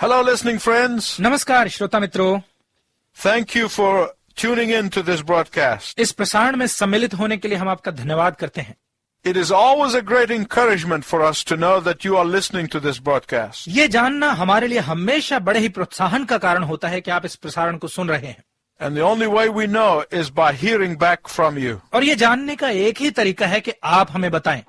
Hello, listening friends. नमस्कार श्रोता मित्रों, Thank you for tuning in to this broadcast. इस प्रसारण में सम्मिलित होने के लिए हम आपका धन्यवाद करते हैं। It is always a great encouragement for us to know that you are listening to this broadcast. ये जानना हमारे लिए हमेशा बड़े ही प्रोत्साहन का कारण होता है कि आप इस प्रसारण को सुन रहे हैं। And the only way we know is by hearing back from you. और ये जानने का एक ही तरीका है कि आप हमें बताएं।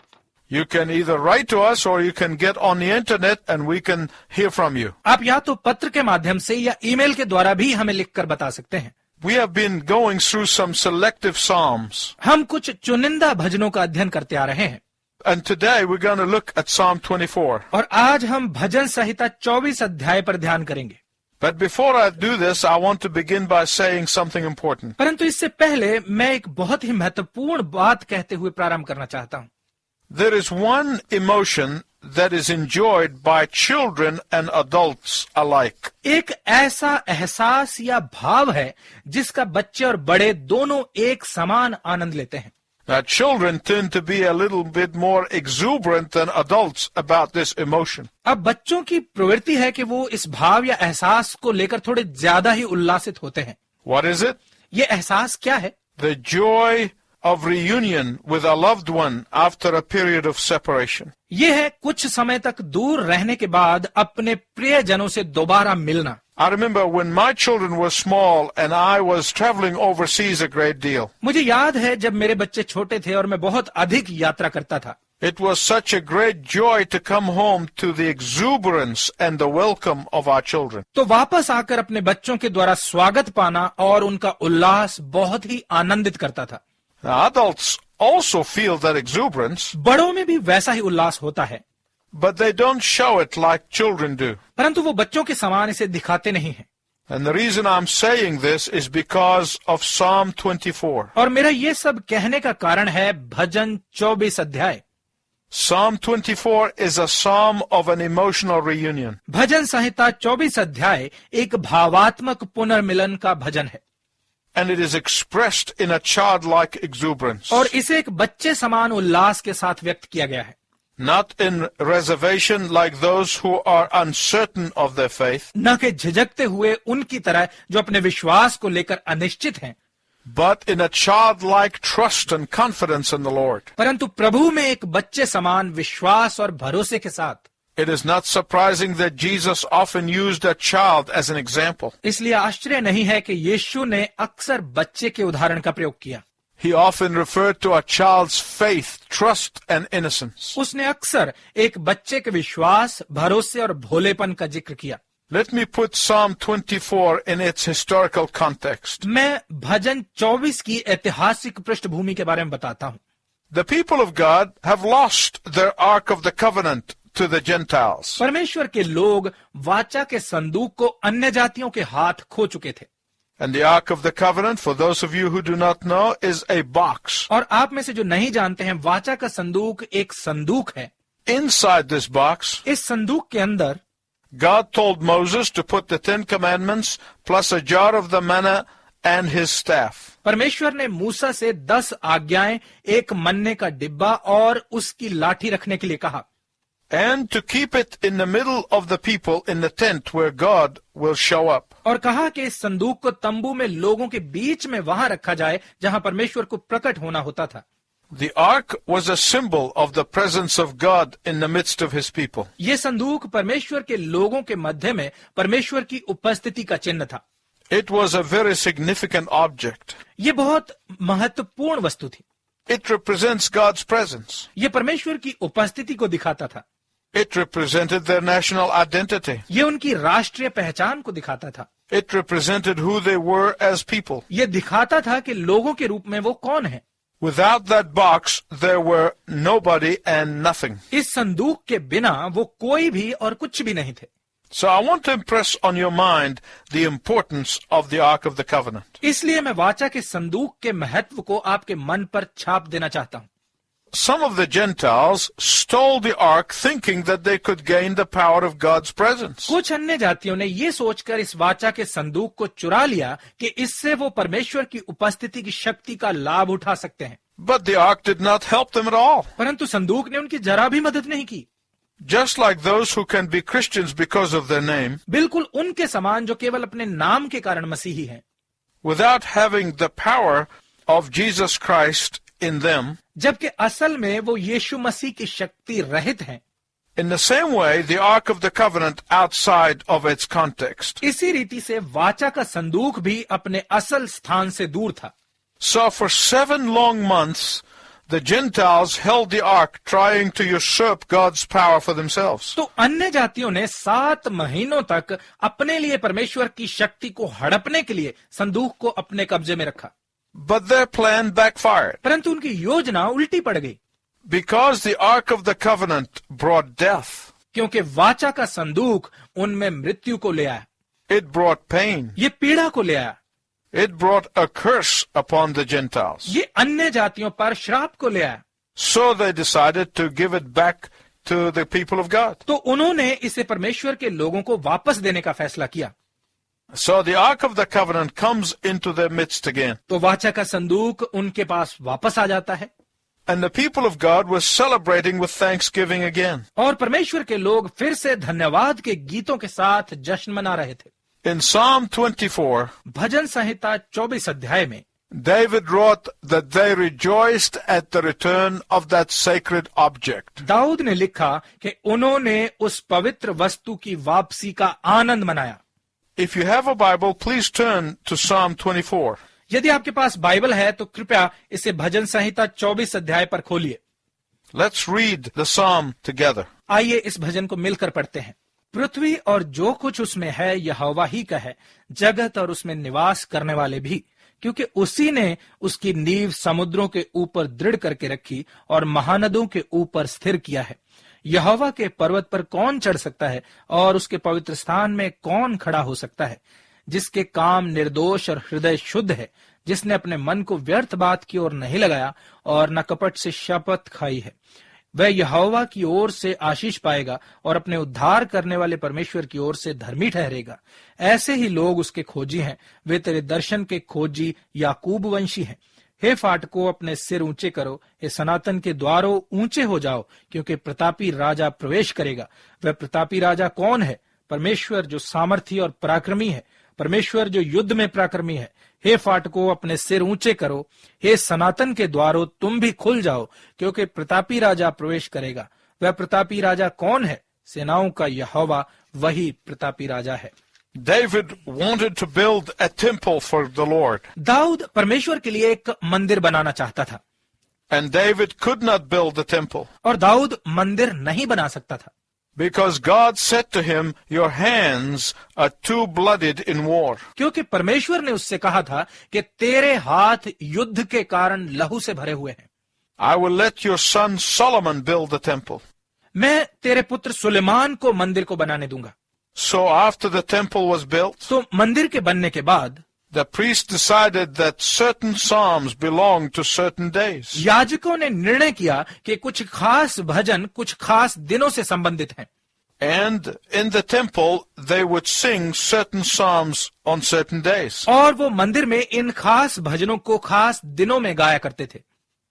You can either write to us or you can get on the internet and we can hear from you. आप या तो पत्र के माध्यम से या ईमेल के द्वारा भी हमें लिखकर बता सकते हैं। We have been going through some selective psalms. हम कुछ चुनिंदा भजनों का अध्ययन करते आ रहे हैं। And today we're going to look at Psalm 24. और आज हम भजन संहिता 24 अध्याय पर ध्यान करेंगे। But before I do this, I want to begin by saying something important. परंतु इससे पहले मैं एक बहुत ही महत्वपूर्ण बात कहते हुए प्रारंभ करना चाहता हूँ। There is one emotion that is enjoyed by children and adults alike. एक ऐसा एहसास या भाव है जिसका बच्चे और बड़े दोनों एक समान आनंद लेते हैं। Now, children tend to be a little bit more exuberant than adults about this emotion. अब बच्चों की प्रवृत्ति है कि वो इस भाव या एहसास को लेकर थोड़े ज्यादा ही उल्लासित होते हैं। What is it? ये एहसास क्या है? The joy of reunion with a loved one after a period of separation. ये है कुछ समय तक दूर रहने के बाद अपने प्रियजनों से दोबारा मिलना। I remember when my children were small and I was traveling overseas a great deal. मुझे याद है जब मेरे बच्चे छोटे थे और मैं बहुत अधिक यात्रा करता था। It was such a great joy to come home to the exuberance and the welcome of our children. तो वापस आकर अपने बच्चों के द्वारा स्वागत पाना और उनका उल्लास बहुत ही आनंदित करता था। Now, adults also feel that exuberance, बड़ों में भी वैसा ही उल्लास होता है, but they don't show it like children do. परंतु वो बच्चों के समान इसे दिखाते नहीं हैं। And the reason I'm saying this is because of Psalm 24. और मेरा ये सब कहने का कारण है भजन 24 अध्याय। Psalm 24 is a psalm of an emotional reunion. भजन संहिता 24 अध्याय एक भावात्मक पुनर्मिलन का भजन है। And it is expressed in a childlike exuberance. और इसे एक बच्चे समान उल्लास के साथ व्यक्त किया गया है। Not in reservation like those who are uncertain of their faith, न कि झिझकते हुए उनकी तरह जो अपने विश्वास को लेकर अनिश्चित हैं, but in a childlike trust and confidence in the Lord. परंतु प्रभु में एक बच्चे समान विश्वास और भरोसे के साथ। It is not surprising that Jesus often used a child as an example. इसलिए आश्चर्य नहीं है कि यीशु ने अक्सर बच्चे के उदाहरण का प्रयोग किया। He often referred to a child's faith, trust, and innocence. उसने अक्सर एक बच्चे के विश्वास, भरोसे और भोलेपन का जिक्र किया। Let me put Psalm 24 in its historical context. मैं भजन 24 की ऐतिहासिक पृष्ठभूमि के बारे में बताता हूँ। The people of God have lost their Ark of the Covenant to the Gentiles. परमेश्वर के लोग वाचा के संदूक को अन्य जातियों के हाथ खो चुके थे। And the Ark of the Covenant, for those of you who do not know, is a box. और आप में से जो नहीं जानते हैं, वाचा का संदूक एक संदूक है। Inside this box, इस संदूक के अंदर God told Moses to put the 10 Commandments plus a jar of the manna and his staff. परमेश्वर ने मूसा से 10 आज्ञाएं, एक मन्ने का डिब्बा और उसकी लाठी रखने के लिए कहा। And to keep it in the middle of the people in the tent where God will show up. और कहा कि इस संदूक को तंबू में लोगों के बीच में वहां रखा जाए जहां परमेश्वर को प्रकट होना होता था। The ark was a symbol of the presence of God in the midst of his people. ये संदूक परमेश्वर के लोगों के मध्य में परमेश्वर की उपस्थिति का चिन्ह था। It was a very significant object. ये बहुत महत्वपूर्ण वस्तु थी। It represents God's presence. ये परमेश्वर की उपस्थिति को दिखाता था। It represented their national identity. ये उनकी राष्ट्रीय पहचान को दिखाता था। It represented who they were as people. ये दिखाता था कि लोगों के रूप में वो कौन है। Without that box, there were nobody and nothing. इस संदूक के बिना वो कोई भी और कुछ भी नहीं थे। So I want to impress on your mind the importance of the Ark of the Covenant. इसलिए मैं वाचा के संदूक के महत्व को आपके मन पर छाप देना चाहता हूँ। Some of the Gentiles stole the ark thinking that they could gain the power of God's presence. कुछ अन्य जातियों ने ये सोचकर इस वाचा के संदूक को चुरा लिया कि इससे वो परमेश्वर की उपस्थिति की शक्ति का लाभ उठा सकते हैं। But the ark did not help them at all. परंतु संदूक ने उनकी जरा भी मदद नहीं की। just like those who can be Christians because of their name, बिल्कुल उनके समान जो केवल अपने नाम के कारण मसीही हैं, without having the power of Jesus Christ in them. जबकि असल में वो यीशु मसीह की शक्ति रहित हैं। In the same way, the Ark of the Covenant outside of its context. इसी रीति से वाचा का संदूक भी अपने असल स्थान से दूर था। So for 7 long months, the Gentiles held the Ark, trying to usurp God's power for themselves. तो अन्य जातियों ने 7 महीनों तक अपने लिए परमेश्वर की शक्ति को हड़पने के लिए संदूक को अपने कब्जे में रखा, But their plan backfired. परंतु उनकी योजना उल्टी पड़ गई, Because the Ark of the Covenant brought death, क्योंकि वाचा का संदूक उनमें मृत्यु को ले आया, it brought pain, ये पीड़ा को ले आया, it brought a curse upon the Gentiles. ये अन्य जातियों पर श्राप को ले आया। So they decided to give it back to the people of God. तो उन्होंने इसे परमेश्वर के लोगों को वापस देने का फैसला किया। So the Ark of the Covenant comes into their midst again. तो वाचा का संदूक उनके पास वापस आ जाता है, And the people of God were celebrating with thanksgiving again. और परमेश्वर के लोग फिर से धन्यवाद के गीतों के साथ जश्न मना रहे थे। In Psalm 24, भजन संहिता 24 अध्याय में David wrote that they rejoiced at the return of that sacred object. Dawood ने लिखा कि उन्होंने उस पवित्र वस्तु की वापसी का आनंद मनाया। If you have a Bible, please turn to Psalm 24. यदि आपके पास बाइबल है तो कृपया इसे भजन संहिता 24 अध्याय पर खोलिए। Let's read the psalm together. आइए इस भजन को मिलकर पढ़ते हैं। पृथ्वी और जो कुछ उसमें है यहोवा ही का है, जगत और उसमें निवास करने वाले भी, क्योंकि उसी ने उसकी नींव समुद्रों के ऊपर दृढ़ करके रखी और महानदों के ऊपर स्थिर किया है। यहोवा के पर्वत पर कौन चढ़ सकता है और उसके पवित्र स्थान में कौन खड़ा हो सकता है? जिसके काम निर्दोष और हृदय शुद्ध है, जिसने अपने मन को व्यर्थ बात की ओर नहीं लगाया और न कपट से शपथ खाई है, वह यहोवा की ओर से आशीष पाएगा और अपने उद्धार करने वाले परमेश्वर की ओर से धर्मी ठहरेगा। ऐसे ही लोग उसके खोजी हैं, वे तेरे दर्शन के खोजी याकूब वंशी हैं। हे फाटकों, अपने सिर ऊंचे करो, हे सनातन के द्वारों ऊंचे हो जाओ, क्योंकि प्रतापी राजा प्रवेश करेगा। वह प्रतापी राजा कौन है? परमेश्वर जो सामर्थी और पराक्रमी है, परमेश्वर जो युद्ध में पराक्रमी है। हे फाटकों, अपने सिर ऊंचे करो, हे सनातन के द्वारों तुम भी खुल जाओ, क्योंकि प्रतापी राजा प्रवेश करेगा। वह प्रतापी राजा कौन है? सेनाओं का यहोवा वही प्रतापी राजा है। David wanted to build a temple for the Lord. Dawood परमेश्वर के लिए एक मंदिर बनाना चाहता था, And David could not build the temple और दाऊद मंदिर नहीं बना सकता था, because God said to him, your hands are too blooded in war. क्योंकि परमेश्वर ने उससे कहा था कि तेरे हाथ युद्ध के कारण लहू से भरे हुए हैं। I will let your son Solomon build the temple. मैं तेरे पुत्र सुलेमान को मंदिर को बनाने दूंगा। So after the temple was built, तो मंदिर के बनने के बाद the priest decided that certain psalms belonged to certain days. याजकों ने निर्णय किया कि कुछ खास भजन कुछ खास दिनों से संबंधित हैं, And in the temple, they would sing certain psalms on certain days. और वो मंदिर में इन खास भजनों को खास दिनों में गाया करते थे।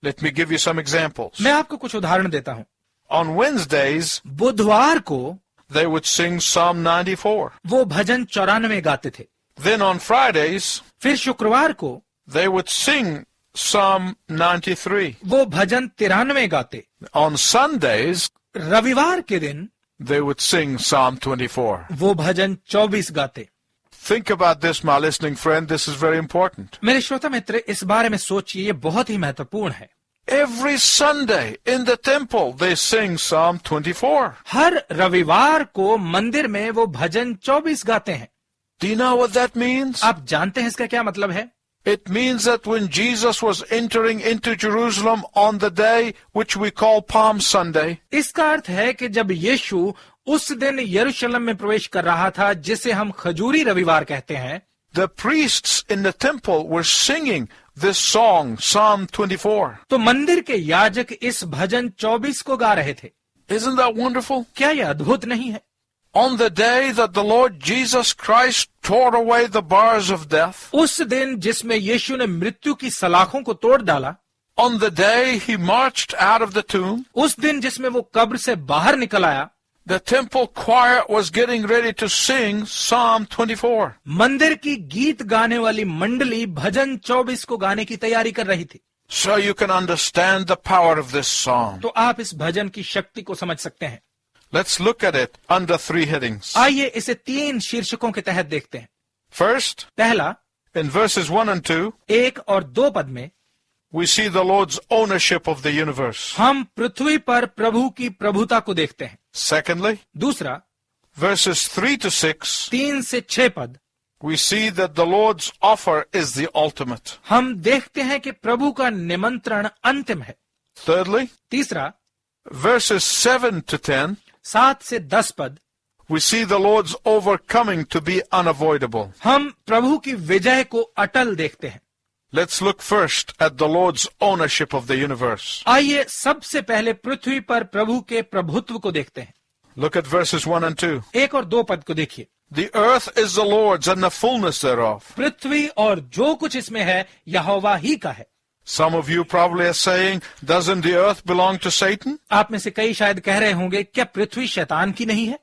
Let me give you some examples. मैं आपको कुछ उदाहरण देता हूँ। On Wednesdays, बुधवार को they would sing Psalm 94. वो भजन 94 गाते थे। Then on Fridays, फिर शुक्रवार को they would sing Psalm 93. वो भजन 93 गाते। On Sundays, रविवार के दिन they would sing Psalm 24. वो भजन 24 गाते। Think about this, my listening friend. This is very important. मेरे श्रोता मित्र, इस बारे में सोचिए, ये बहुत ही महत्वपूर्ण है। Every Sunday in the temple, they sing Psalm 24. हर रविवार को मंदिर में वो भजन 24 गाते हैं। Do you know what that means? आप जानते हैं इसका क्या मतलब है? It means that when Jesus was entering into Jerusalem on the day which we call Palm Sunday, इसका अर्थ है कि जब यीशु उस दिन यरूशलेम में प्रवेश कर रहा था, जिसे हम खजूरी रविवार कहते हैं, the priests in the temple were singing this song, Psalm 24. तो मंदिर के याजक इस भजन 24 को गा रहे थे। Isn't that wonderful? क्या यह अद्भुत नहीं है? On the day that the Lord Jesus Christ tore away the bars of death, उस दिन जिसमें यीशु ने मृत्यु की सलाखों को तोड़ डाला, on the day he marched out of the tomb, उस दिन जिसमें वो कब्र से बाहर निकल आया, The temple choir was getting ready to sing Psalm 24. मंदिर की गीत गाने वाली मंडली भजन 24 को गाने की तैयारी कर रही थी। So you can understand the power of this psalm. तो आप इस भजन की शक्ति को समझ सकते हैं। Let's look at it under 3 headings. आइए इसे 3 शीर्षकों के तहत देखते हैं। First, पहला, in verses 1 and 2, 1 और 2 पद में we see the Lord's ownership of the universe. हम पृथ्वी पर प्रभु की प्रभुता को देखते हैं। Secondly, दूसरा, verses 3 to 6, 3 से 6 पद we see that the Lord's offer is the ultimate. हम देखते हैं कि प्रभु का निमंत्रण अंतिम है। Thirdly, तीसरा, verses 7 to 10, 7 से 10 पद we see the Lord's overcoming to be unavoidable. हम प्रभु की विजय को अटल देखते हैं। Let's look first at the Lord's ownership of the universe. आइए सबसे पहले पृथ्वी पर प्रभु के प्रभुत्व को देखते हैं। Look at verses 1 and 2. 1 और 2 पद को देखिए। The earth is the Lord's and the fullness thereof. पृथ्वी और जो कुछ इसमें है यहोवा ही का है। Some of you probably are saying, doesn't the earth belong to Satan? आप में से कई शायद कह रहे होंगे, क्या पृथ्वी शैतान की नहीं है?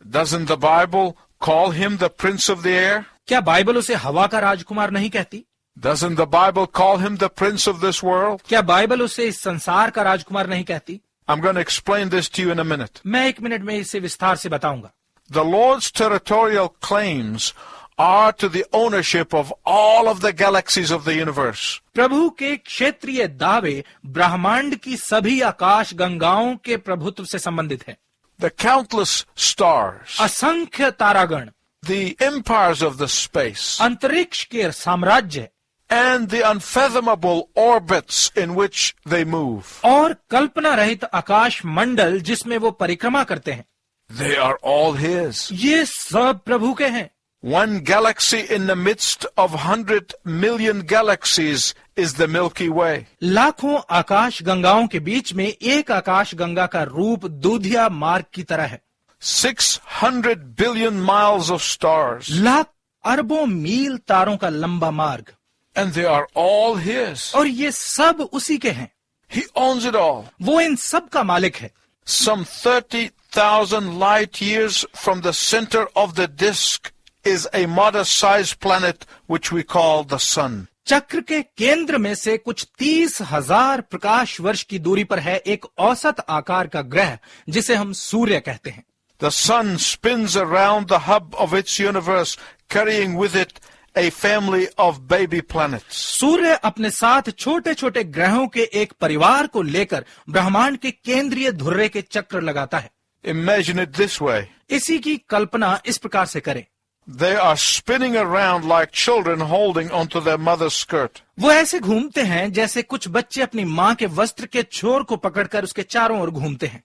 Doesn't the Bible call him the prince of the air? क्या बाइबल उसे हवा का राजकुमार नहीं कहती? Doesn't the Bible call him the prince of this world? क्या बाइबल उसे इस संसार का राजकुमार नहीं कहती? I'm going to explain this to you in a minute. मैं 1 मिनट में इसे विस्तार से बताऊंगा। The Lord's territorial claims are to the ownership of all of the galaxies of the universe. प्रभु के क्षेत्रीय दावे ब्रह्मांड की सभी आकाश गंगाओं के प्रभुत्व से संबंधित है। The countless stars, असंख्य तारागण, the empires of the space, अंतरिक्ष के साम्राज्य and the unfathomable orbits in which they move. और कल्पना रहित आकाश मंडल जिसमें वो परिक्रमा करते हैं, They are all his. ये सब प्रभु के हैं। One galaxy in the midst of 100 million galaxies is the Milky Way. लाखों आकाश गंगाओं के बीच में एक आकाश गंगा का रूप दूधिया मार्ग की तरह है। 600 billion miles of stars. Lakh अरबों मील तारों का लंबा मार्ग, And they are all his. और ये सब उसी के हैं। He owns it all. वो इन सब का मालिक है। Some 30,000 light years from the center of the disk is a modest-sized planet which we call the sun. चक्र के केंद्र में से कुछ 30,000 प्रकाश वर्ष की दूरी पर है एक औसत आकार का ग्रह जिसे हम सूर्य कहते हैं। The sun spins around the hub of its universe, carrying with it a family of baby planets. सूर्य अपने साथ छोटे छोटे ग्रहों के एक परिवार को लेकर ब्रह्मांड के केंद्रीय धुर्रे के चक्र लगाता है। Imagine it this way. इसी की कल्पना इस प्रकार से करें। They are spinning around like children holding onto their mother's skirt. वो ऐसे घूमते हैं जैसे कुछ बच्चे अपनी माँ के वस्त्र के छोर को पकड़कर उसके चारों ओर घूमते हैं।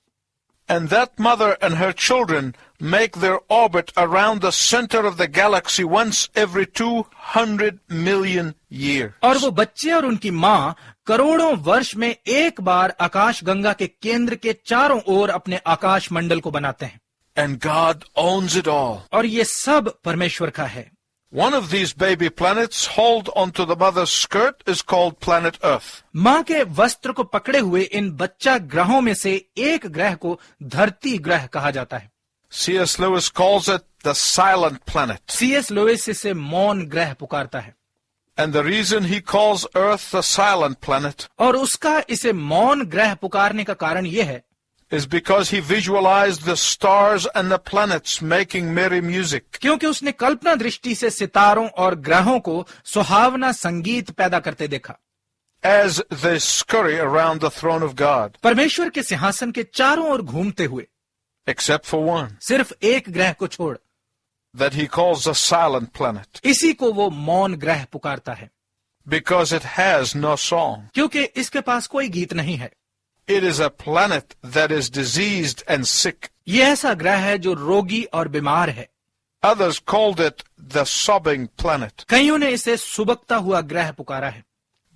And that mother and her children make their orbit around the center of the galaxy once every 200 million years. और वो बच्चे और उनकी माँ करोड़ों वर्ष में एक बार आकाश गंगा के केंद्र के चारों ओर अपने आकाश मंडल को बनाते हैं। And God owns it all. और ये सब परमेश्वर का है। One of these baby planets hold onto the mother's skirt is called planet Earth. माँ के वस्त्र को पकड़े हुए इन बच्चा ग्रहों में से एक ग्रह को धरती ग्रह कहा जाता है। C.S. Lewis calls it the silent planet. C.S. Lewis इसे मौन ग्रह पुकारता है। And the reason he calls Earth the silent planet और उसका इसे मौन ग्रह पुकारने का कारण यह है is because he visualized the stars and the planets making merry music. क्योंकि उसने कल्पना दृष्टि से सितारों और ग्रहों को सुहावना संगीत पैदा करते देखा as they scurry around the throne of God, परमेश्वर के सिंहासन के चारों ओर घूमते हुए, except for one सिर्फ एक ग्रह को छोड़, that he calls the silent planet, इसी को वो मौन ग्रह पुकारता है because it has no song. क्योंकि इसके पास कोई गीत नहीं है। It is a planet that is diseased and sick. ये ऐसा ग्रह है जो रोगी और बीमार है। Others called it the sobbing planet कईयों ने इसे सुबकता हुआ ग्रह पुकारा है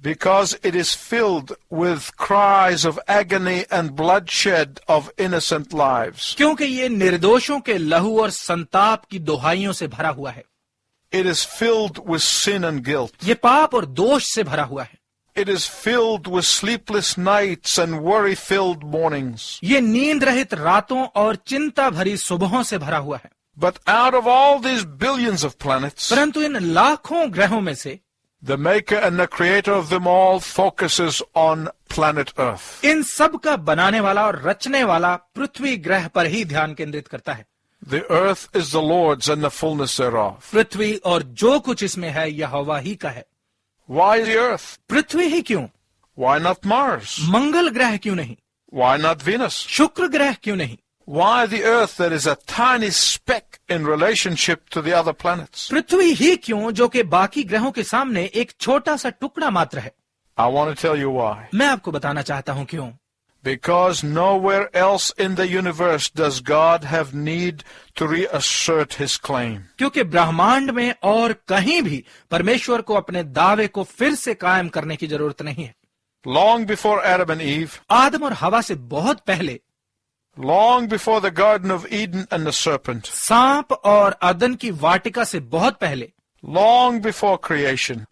because it is filled with cries of agony and bloodshed of innocent lives. क्योंकि ये निर्दोषों के लहू और संताप की दोहाइयों से भरा हुआ है। It is filled with sin and guilt. ये पाप और दोष से भरा हुआ है। it is filled with sleepless nights and worry-filled mornings. ये नींद रहित रातों और चिंता भरी सुबहों से भरा हुआ है। But out of all these billions of planets, परंतु इन लाखों ग्रहों में से the maker and the creator of them all focuses on planet Earth. इन सब का बनाने वाला और रचने वाला पृथ्वी ग्रह पर ही ध्यान केंद्रित करता है। The earth is the Lord's and the fullness thereof. पृथ्वी और जो कुछ इसमें है यहोवा ही का है। Why the earth? पृथ्वी ही क्यों? Why not Mars? मंगल ग्रह क्यों नहीं? Why not Venus? शुक्र ग्रह क्यों नहीं? Why the earth that is a tiny speck in relationship to the other planets? पृथ्वी ही क्यों जो कि बाकी ग्रहों के सामने एक छोटा सा टुकड़ा मात्र है? I want to tell you why. मैं आपको बताना चाहता हूं क्यों। Because nowhere else in the universe does God have need to reassert his claim. क्योंकि ब्रह्मांड में और कहीं भी परमेश्वर को अपने दावे को फिर से कायम करने की जरूरत नहीं है। Long before Adam and Eve, आदम और हवा से बहुत पहले, long before the Garden of Eden and the serpent, सांप और अदन की वाटिका से बहुत पहले, long before creation,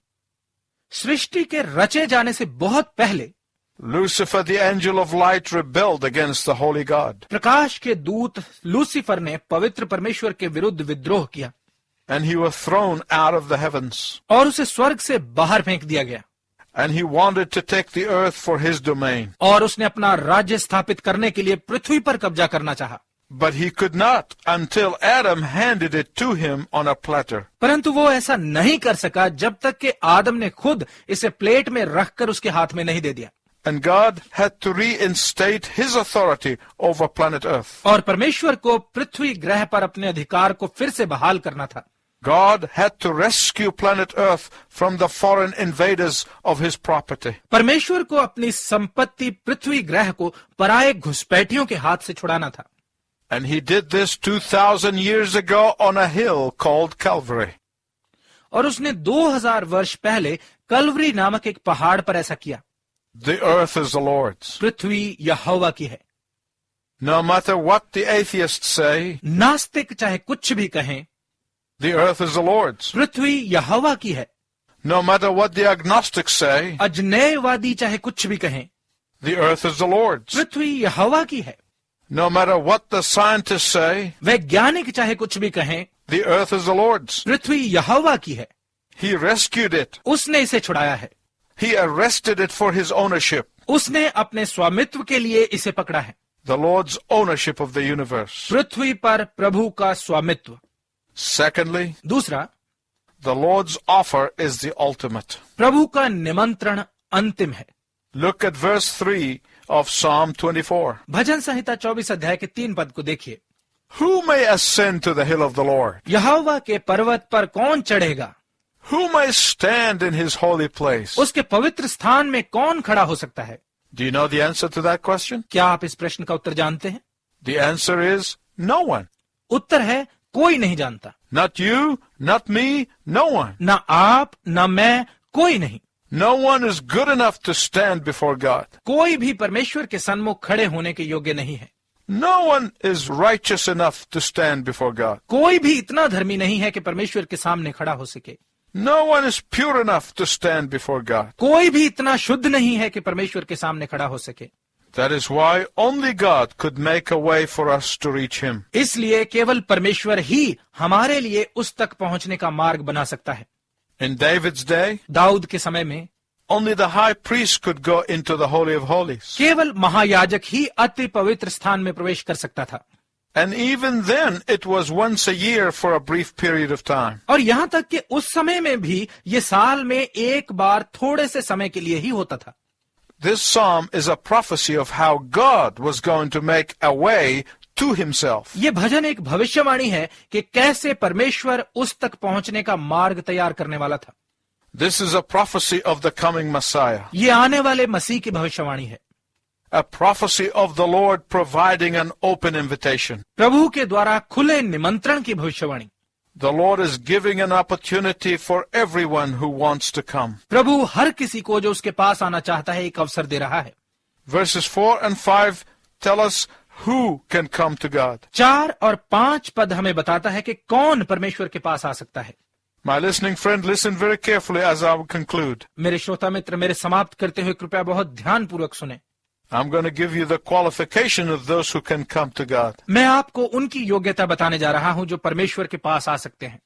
सृष्टि के रचे जाने से बहुत पहले, Lucifer, the angel of light, rebelled against the holy God. प्रकाश के दूत लूसीफर ने पवित्र परमेश्वर के विरुद्ध विद्रोह किया And he was thrown out of the heavens. और उसे स्वर्ग से बाहर फेंक दिया गया। And he wanted to take the earth for his domain. और उसने अपना राज्य स्थापित करने के लिए पृथ्वी पर कब्जा करना चाहा। But he could not until Adam handed it to him on a platter. परंतु वो ऐसा नहीं कर सका जब तक कि आदम ने खुद इसे प्लेट में रखकर उसके हाथ में नहीं दे दिया। And God had to reinstate his authority over planet Earth. और परमेश्वर को पृथ्वी ग्रह पर अपने अधिकार को फिर से बहाल करना था। God had to rescue planet Earth from the foreign invaders of his property. परमेश्वर को अपनी संपत्ति पृथ्वी ग्रह को पराये घुसपैठियों के हाथ से छुड़ाना था। And he did this 2000 years ago on a hill called Calvary. और उसने 2000 वर्ष पहले कल्वरी नामक एक पहाड़ पर ऐसा किया। The earth is the Lord's. पृथ्वी यहोवा की है। No matter what the atheists say, नास्तिक चाहे कुछ भी कहें, the earth is the Lord's. पृथ्वी यहोवा की है। No matter what the agnostics say, अजनयवादी चाहे कुछ भी कहें, the earth is the Lord's. पृथ्वी यहोवा की है। No matter what the scientists say, वैज्ञानिक चाहे कुछ भी कहें, the earth is the Lord's. पृथ्वी यहोवा की है। He rescued it. उसने इसे छुड़ाया है। He arrested it for his ownership. उसने अपने स्वामित्व के लिए इसे पकड़ा है। The Lord's ownership of the universe. पृथ्वी पर प्रभु का स्वामित्व। Secondly, दूसरा, the Lord's offer is the ultimate. प्रभु का निमंत्रण अंतिम है। Look at verse 3 of Psalm 24. भजन संहिता 24 अध्याय के 3 पद को देखिए। Who may ascend to the hill of the Lord? यहोवा के पर्वत पर कौन चढ़ेगा? Who may stand in his holy place? उसके पवित्र स्थान में कौन खड़ा हो सकता है? Do you know the answer to that question? क्या आप इस प्रश्न का उत्तर जानते हैं? The answer is no one. उत्तर है कोई नहीं जानता। Not you, not me, no one. ना आप, ना मैं, कोई नहीं। No one is good enough to stand before God. कोई भी परमेश्वर के सन्मुख खड़े होने के योग्य नहीं है। No one is righteous enough to stand before God. कोई भी इतना धर्मी नहीं है कि परमेश्वर के सामने खड़ा हो सके। No one is pure enough to stand before God. कोई भी इतना शुद्ध नहीं है कि परमेश्वर के सामने खड़ा हो सके। That is why only God could make a way for us to reach him. इसलिए केवल परमेश्वर ही हमारे लिए उस तक पहुंचने का मार्ग बना सकता है। In David's day, दाऊद के समय में only the high priest could go into the Holy of Holies. केवल महायाजक ही अति पवित्र स्थान में प्रवेश कर सकता था। And even then, it was once a year for a brief period of time. और यहाँ तक कि उस समय में भी ये साल में एक बार थोड़े से समय के लिए ही होता था। This psalm is a prophecy of how God was going to make a way to himself. ये भजन एक भविष्यवाणी है कि कैसे परमेश्वर उस तक पहुंचने का मार्ग तैयार करने वाला था। This is a prophecy of the coming Messiah. ये आने वाले मसीह की भविष्यवाणी है। A prophecy of the Lord providing an open invitation. प्रभु के द्वारा खुले निमंत्रण की भविष्यवाणी। The Lord is giving an opportunity for everyone who wants to come. प्रभु हर किसी को जो उसके पास आना चाहता है एक अवसर दे रहा है। Verses 4 and 5 tell us who can come to God. 4 और 5 पद हमें बताता है कि कौन परमेश्वर के पास आ सकता है। My listening friend, listen very carefully as I will conclude. मेरे श्रोता मित्र, मेरे समाप्त करते हुए कृपया बहुत ध्यानपूर्वक सुने। I'm going to give you the qualification of those who can come to God. मैं आपको उनकी योग्यता बताने जा रहा हूं जो परमेश्वर के पास आ सकते हैं।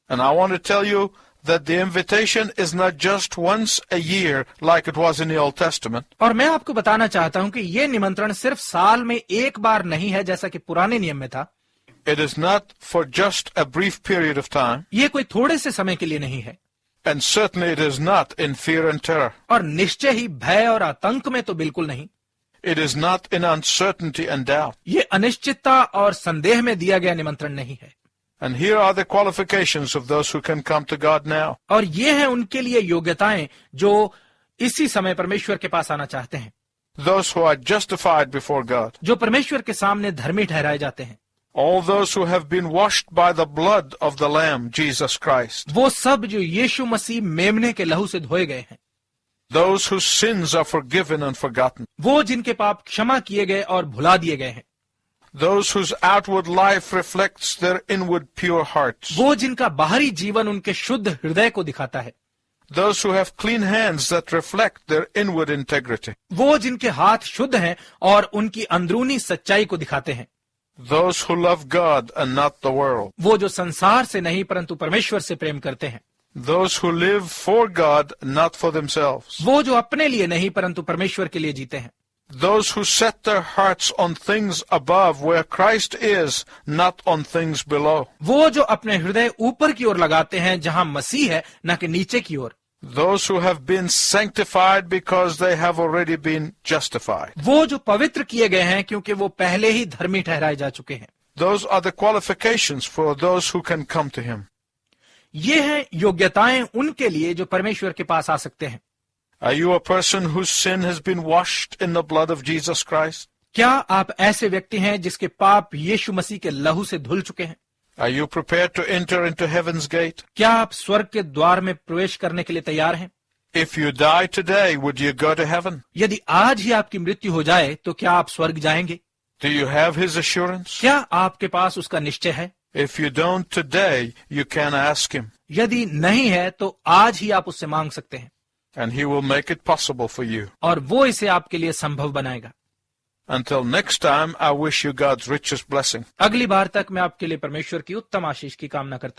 And I want to tell you that the invitation is not just once a year like it was in the Old Testament. और मैं आपको बताना चाहता हूं कि ये निमंत्रण सिर्फ साल में एक बार नहीं है जैसा कि पुराने नियम में था। It is not for just a brief period of time. ये कोई थोड़े से समय के लिए नहीं है, And certainly it is not in fear and terror. और निश्चय ही भय और आतंक में तो बिल्कुल नहीं। It is not in uncertainty and doubt. ये अनिश्चितता और संदेह में दिया गया निमंत्रण नहीं है। And here are the qualifications of those who can come to God now. और ये हैं उनके लिए योग्यताएं जो इसी समय परमेश्वर के पास आना चाहते हैं। Those who are justified before God. जो परमेश्वर के सामने धर्मी ठहराए जाते हैं। All those who have been washed by the blood of the Lamb, Jesus Christ. वो सब जो यीशु मसीह मेमने के लहू से धोए गए हैं। Those whose sins are forgiven and forgotten. वो जिनके पाप क्षमा किए गए और भुला दिए गए हैं। Those whose outward life reflects their inward pure hearts. वो जिनका बाहरी जीवन उनके शुद्ध हृदय को दिखाता है। Those who have clean hands that reflect their inward integrity. वो जिनके हाथ शुद्ध हैं और उनकी अंदरूनी सच्चाई को दिखाते हैं। Those who love God and not the world. वो जो संसार से नहीं परंतु परमेश्वर से प्रेम करते हैं। Those who live for God, not for themselves. वो जो अपने लिए नहीं परंतु परमेश्वर के लिए जीते हैं। Those who set their hearts on things above where Christ is, not on things below. वो जो अपने हृदय ऊपर की ओर लगाते हैं जहां मसीह है, न कि नीचे की ओर। Those who have been sanctified because they have already been justified. वो जो पवित्र किए गए हैं क्योंकि वो पहले ही धर्मी ठहराए जा चुके हैं। Those are the qualifications for those who can come to Him. ये हैं योग्यताएं उनके लिए जो परमेश्वर के पास आ सकते हैं। Are you a person whose sin has been washed in the blood of Jesus Christ? क्या आप ऐसे व्यक्ति हैं जिसके पाप यीशु मसीह के लहू से धुल चुके हैं? Are you prepared to enter into heaven's gate? क्या आप स्वर्ग के द्वार में प्रवेश करने के लिए तैयार हैं? If you die today, would you go to heaven? यदि आज ही आपकी मृत्यु हो जाए तो क्या आप स्वर्ग जाएंगे? Do you have His assurance? क्या आपके पास उसका निश्चय है? If you don't today, you can ask Him, यदि नहीं है तो आज ही आप उससे मांग सकते हैं and He will make it possible for you. और वो इसे आपके लिए संभव बनाएगा। Until next time, I wish you God's richest blessing. अगली बार तक मैं आपके लिए परमेश्वर की उत्तम आशीष की कामना करता हूं।